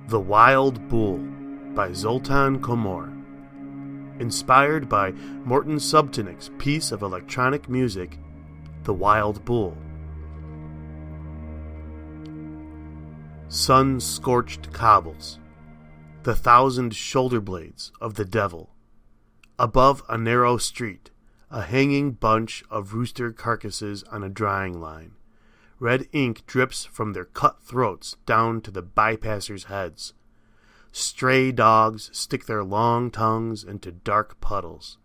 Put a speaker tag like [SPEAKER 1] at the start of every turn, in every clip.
[SPEAKER 1] The Wild Bull by Zoltan Komor. Inspired by Morton Subtonic's piece of electronic music, The Wild Bull. Sun-scorched cobbles, the 1,000 shoulder blades of the devil. Above a narrow street, a hanging bunch of rooster carcasses on a drying line. Red ink drips from their cut throats down to the bypassers' heads. Stray dogs stick their long tongues into dark puddles.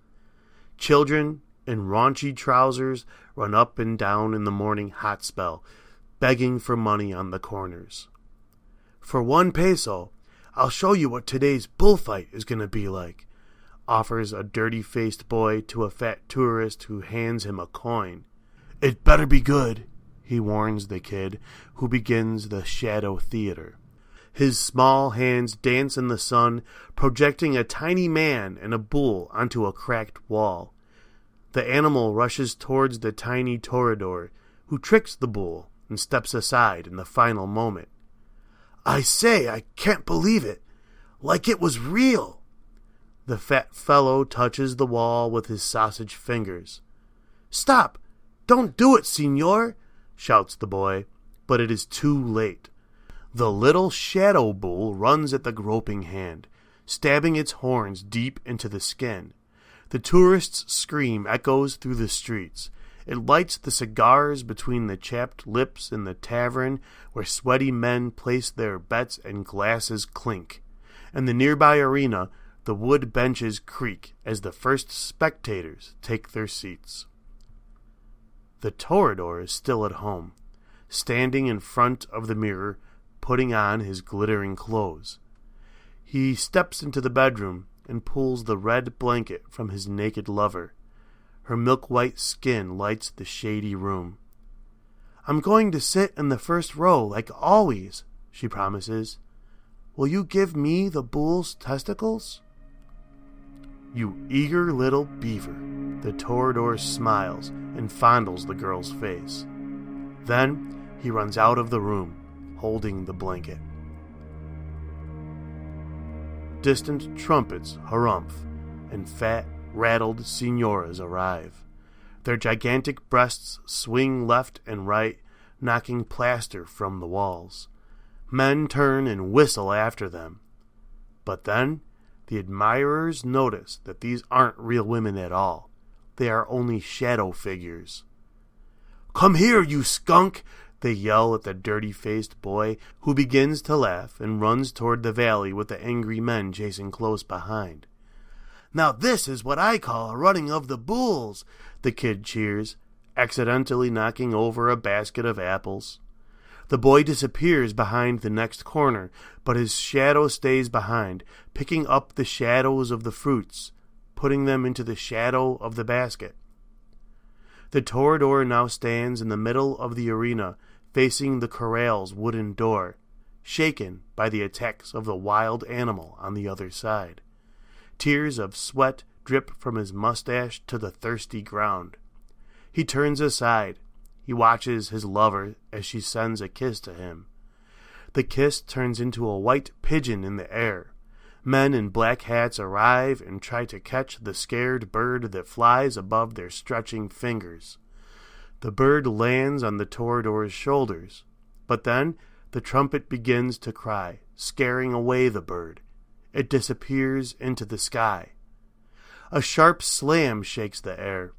[SPEAKER 1] Children in raunchy trousers run up and down in the morning hot spell, begging for money on the corners. "For 1 peso, I'll show you what today's bullfight is going to be like," offers a dirty-faced boy to a fat tourist who hands him a coin. "It better be good," he warns the kid, who begins the shadow theater. His small hands dance in the sun, projecting a tiny man and a bull onto a cracked wall. The animal rushes towards the tiny toreador, who tricks the bull and steps aside in the final moment. "I say, I can't believe it. Like it was real." The fat fellow touches the wall with his sausage fingers. "Stop! Don't do it, senor!" shouts the boy, but it is too late. The little shadow bull runs at the groping hand, stabbing its horns deep into the skin. The tourist's scream echoes through the streets. It lights the cigars between the chapped lips in the tavern where sweaty men place their bets and glasses clink. In the nearby arena, the wood benches creak as the first spectators take their seats. The toreador is still at home, standing in front of the mirror, putting on his glittering clothes. He steps into the bedroom and pulls the red blanket from his naked lover. Her milk-white skin lights the shady room. "I'm going to sit in the first row like always," she promises. "Will you give me the bull's testicles?" "You eager little beaver," the toreador smiles and fondles the girl's face. Then he runs out of the room, holding the blanket. Distant trumpets harumph, and fat, rattled senoras arrive. Their gigantic breasts swing left and right, knocking plaster from the walls. Men turn and whistle after them. But then the admirers notice that these aren't real women at all. They are only shadow figures. "Come here, you skunk!" they yell at the dirty-faced boy, who begins to laugh and runs toward the valley with the angry men chasing close behind. "Now this is what I call a running of the bulls," the kid cheers, accidentally knocking over a basket of apples. The boy disappears behind the next corner, but his shadow stays behind, picking up the shadows of the fruits, putting them into the shadow of the basket. The toreador now stands in the middle of the arena, facing the corral's wooden door, shaken by the attacks of the wild animal on the other side. Tears of sweat drip from his mustache to the thirsty ground. He turns aside. He watches his lover as she sends a kiss to him. The kiss turns into a white pigeon in the air. Men in black hats arrive and try to catch the scared bird that flies above their stretching fingers. The bird lands on the toreador's shoulders, but then the trumpet begins to cry, scaring away the bird. It disappears into the sky. A sharp slam shakes the air.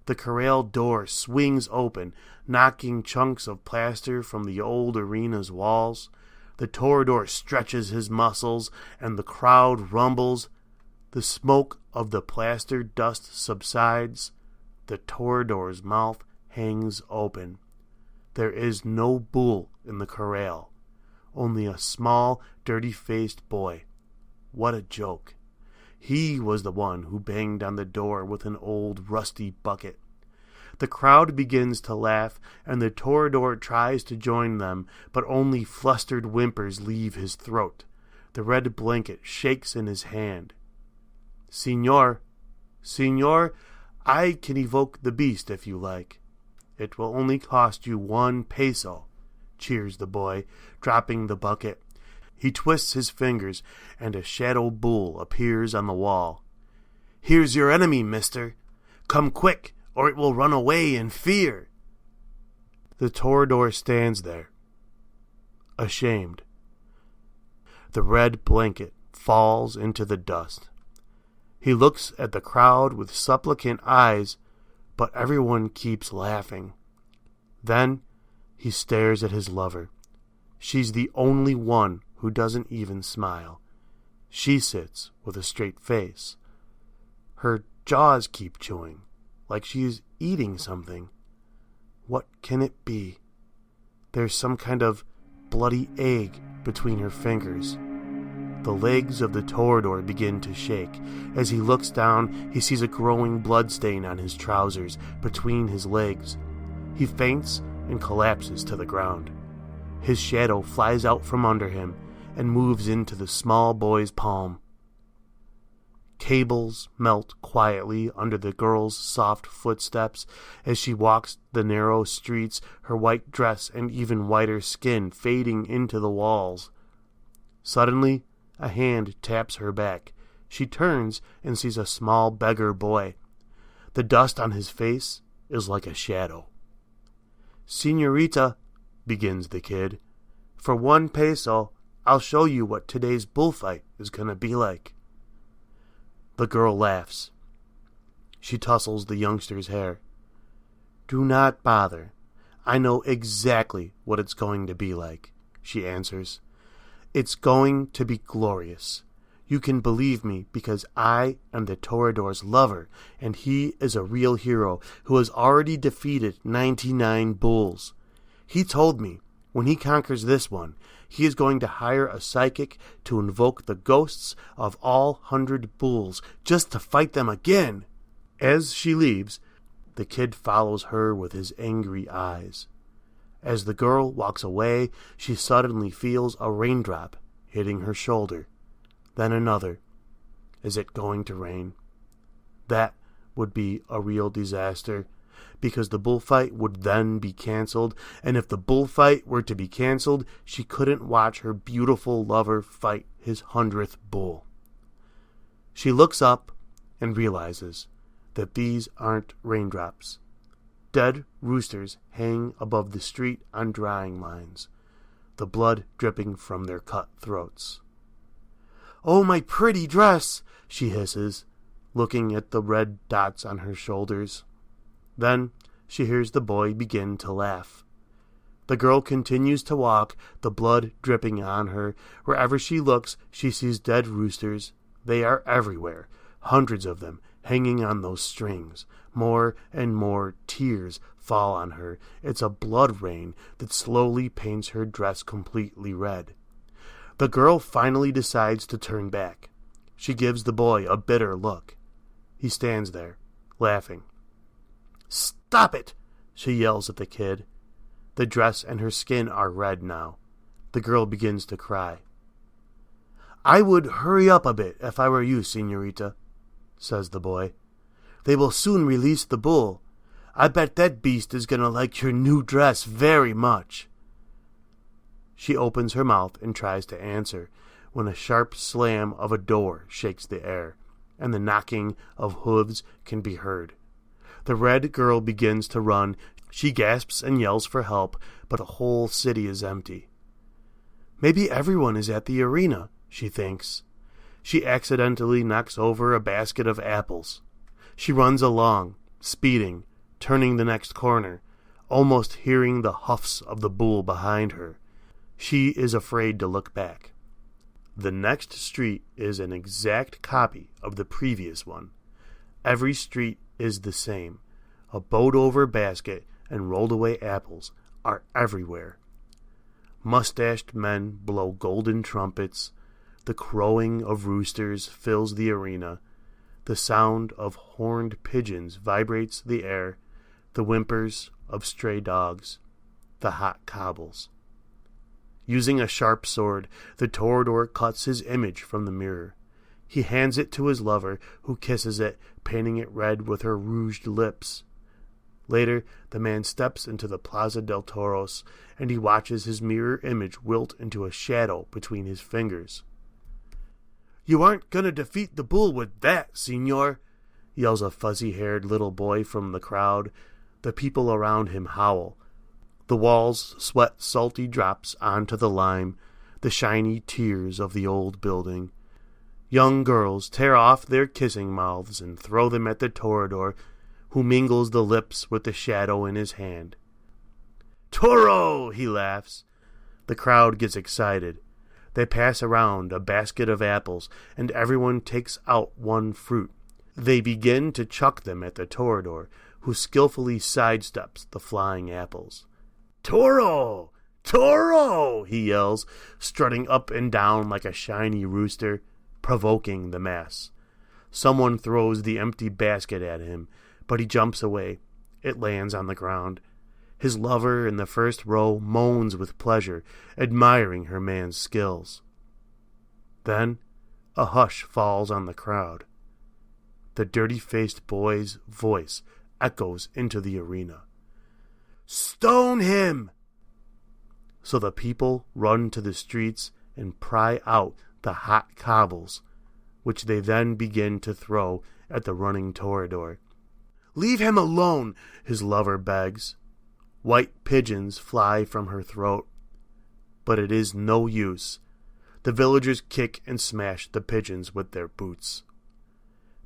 [SPEAKER 1] The corral door swings open, knocking chunks of plaster from the old arena's walls. The toreador stretches his muscles, and the crowd rumbles. The smoke of the plaster dust subsides. The toreador's mouth hangs open. There is no bull in the corral, only a small, dirty-faced boy. What a joke. He was the one who banged on the door with an old rusty bucket. The crowd begins to laugh, and the toreador tries to join them, but only flustered whimpers leave his throat. The red blanket shakes in his hand. "Senor, I can evoke the beast if you like. It will only cost you 1 peso, cheers the boy, dropping the bucket. He twists his fingers, and a shadow bull appears on the wall. "Here's your enemy, mister. Come quick, or it will run away in fear." The Toreador stands there, ashamed. The red blanket falls into the dust. He looks at the crowd with supplicant eyes, but everyone keeps laughing. Then he stares at his lover. She's the only one who doesn't even smile. She sits with a straight face. Her jaws keep chewing, like she's eating something. What can it be? There's some kind of bloody egg between her fingers. The legs of the Toreador begin to shake. As he looks down, he sees a growing bloodstain on his trousers between his legs. He faints and collapses to the ground. His shadow flies out from under him and moves into the small boy's palm. Cables melt quietly under the girl's soft footsteps as she walks the narrow streets, her white dress and even whiter skin fading into the walls. Suddenly, a hand taps her back. She turns and sees a small beggar boy. The dust on his face is like a shadow. "Señorita," begins the kid, "for 1 peso, I'll show you what today's bullfight is going to be like." The girl laughs. She tussles the youngster's hair. "Do not bother. I know exactly what it's going to be like," she answers. "It's going to be glorious. You can believe me because I am the Toreador's lover, and he is a real hero who has already defeated 99 bulls. He told me when he conquers this one, he is going to hire a psychic to invoke the ghosts of all 100 bulls just to fight them again." As she leaves, the kid follows her with his angry eyes. As the girl walks away, she suddenly feels a raindrop hitting her shoulder. Then another. Is it going to rain? That would be a real disaster, because the bullfight would then be canceled, and if the bullfight were to be canceled, she couldn't watch her beautiful lover fight his 100th bull. She looks up and realizes that these aren't raindrops. Dead roosters hang above the street on drying lines, the blood dripping from their cut throats. "Oh, my pretty dress!" she hisses, looking at the red dots on her shoulders. Then she hears the boy begin to laugh. The girl continues to walk, the blood dripping on her. Wherever she looks, she sees dead roosters. They are everywhere, hundreds of them, hanging on those strings. More and more tears fall on her. It's a blood rain that slowly paints her dress completely red. The girl finally decides to turn back. She gives the boy a bitter look. He stands there, laughing. "Stop it!" she yells at the kid. The dress and her skin are red now. The girl begins to cry. "I would hurry up a bit if I were you, señorita," says the boy. "They will soon release the bull. I bet that beast is going to like your new dress very much." She opens her mouth and tries to answer when a sharp slam of a door shakes the air, and the knocking of hooves can be heard. The red girl begins to run. She gasps and yells for help, but the whole city is empty. Maybe everyone is at the arena, she thinks. She accidentally knocks over a basket of apples. She runs along, speeding, turning the next corner, almost hearing the huffs of the bull behind her. She is afraid to look back. The next street is an exact copy of the previous one. Every street is the same. A bowed-over basket and rolled-away apples are everywhere. Mustached men blow golden trumpets. The crowing of roosters fills the arena. The sound of horned pigeons vibrates the air. The whimpers of stray dogs. The hot cobbles. Using a sharp sword, the Toreador cuts his image from the mirror. He hands it to his lover, who kisses it, painting it red with her rouged lips. Later, the man steps into the Plaza del Toros, and he watches his mirror image wilt into a shadow between his fingers. "You aren't going to defeat the bull with that, senor," yells a fuzzy-haired little boy from the crowd. The people around him howl. The walls sweat salty drops onto the lime, the shiny tears of the old building. Young girls tear off their kissing mouths and throw them at the toreador, who mingles the lips with the shadow in his hand. "Toro!" he laughs. The crowd gets excited. They pass around a basket of apples, and everyone takes out one fruit. They begin to chuck them at the toreador, who skillfully sidesteps the flying apples. "Toro! Toro!" he yells, strutting up and down like a shiny rooster, provoking the mass. Someone throws the empty basket at him, but he jumps away. It lands on the ground. His lover in the first row moans with pleasure, admiring her man's skills. Then a hush falls on the crowd. The dirty-faced boy's voice echoes into the arena. "Stone him!" So the people run to the streets and pry out the hot cobbles, which they then begin to throw at the running toreador. "Leave him alone," his lover begs. White pigeons fly from her throat, but it is no use. The villagers kick and smash the pigeons with their boots.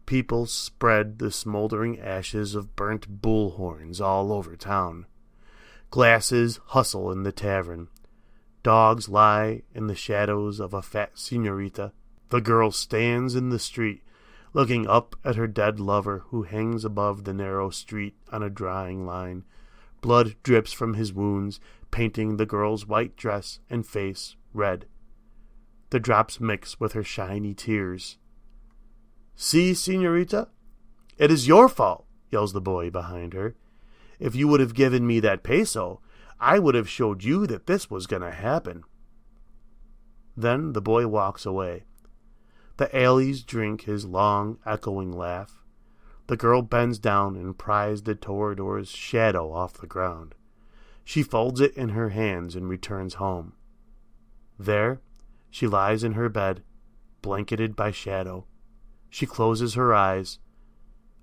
[SPEAKER 1] People spread the smoldering ashes of burnt bull horns all over town. Glasses hustle in the tavern. Dogs lie in the shadows of a fat señorita. The girl stands in the street, looking up at her dead lover who hangs above the narrow street on a drying line. Blood drips from his wounds, painting the girl's white dress and face red. The drops mix with her shiny tears. "See, señorita? It is your fault," yells the boy behind her. "If you would have given me that peso, I would have showed you that this was going to happen." Then the boy walks away. The alleys drink his long, echoing laugh. The girl bends down and pries the toreador's shadow off the ground. She folds it in her hands and returns home. There, she lies in her bed, blanketed by shadow. She closes her eyes.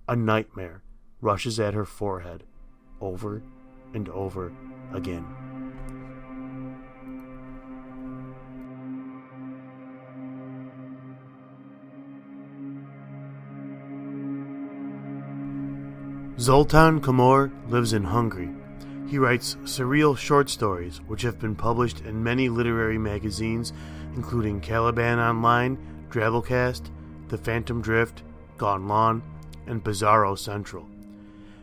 [SPEAKER 1] A nightmare rushes at her forehead, over and over again. Zoltan Komor lives in Hungary. He writes surreal short stories, which have been published in many literary magazines, including Caliban Online, Drabblecast, The Phantom Drift, Gone Lawn, and Bizarro Central.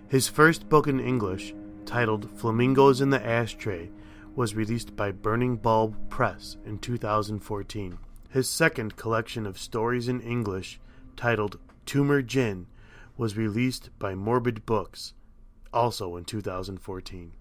[SPEAKER 1] His first book in English, titled Flamingos in the Ashtray, was released by Burning Bulb Press in 2014. His second collection of stories in English, titled Tumor Gin, was released by Morbid Books, also in 2014.